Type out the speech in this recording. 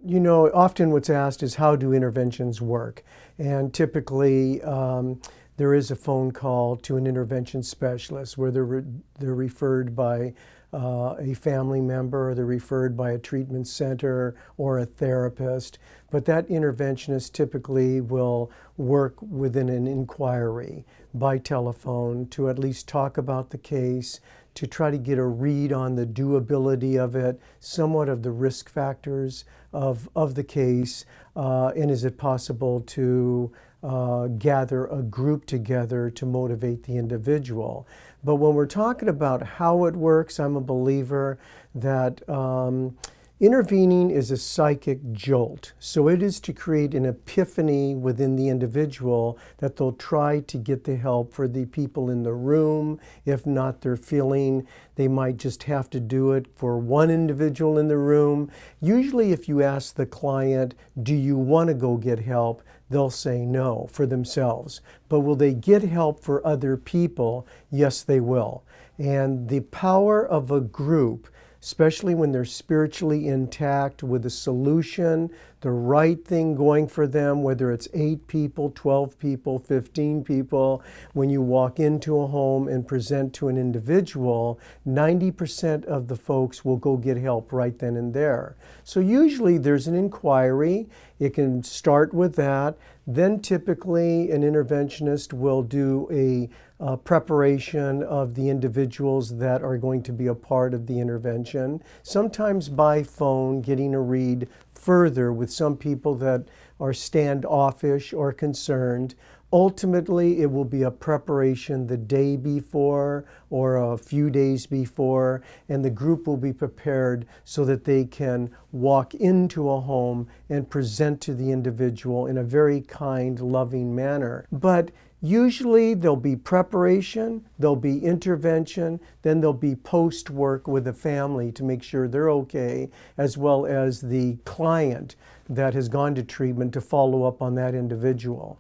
You know, often what's asked is how do interventions work? And typically, there is a phone call to an intervention specialist where they're referred by a family member, or they're referred by a treatment center or a therapist. But that interventionist typically will work within an inquiry by telephone to at least talk about the case, to try to get a read on the doability of it, somewhat of the risk factors of the case, and is it possible to gather a group together to motivate the individual. But when we're talking about how it works, I'm a believer that intervening is a psychic jolt. So it is to create an epiphany within the individual that they'll try to get the help for the people in the room. If not, they're feeling they might just have to do it for one individual in the room. Usually if you ask the client, do you want to go get help? They'll say no for themselves. But will they get help for other people? Yes, they will. And the power of a group, especially when they're spiritually intact with a solution, the right thing going for them, whether it's 8 people, 12 people, 15 people. When you walk into a home and present to an individual, 90% of the folks will go get help right then and there. So usually there's an inquiry. It can start with that. Then typically an interventionist will do a preparation of the individuals that are going to be a part of the intervention, sometimes by phone, getting a read further with some people that are standoffish or concerned. Ultimately, it will be a preparation the day before or a few days before, and the group will be prepared so that they can walk into a home and present to the individual in a very kind, loving manner. But usually there'll be preparation, there'll be intervention, then there'll be post-work with the family to make sure they're okay, as well as the client that has gone to treatment to follow up on that individual.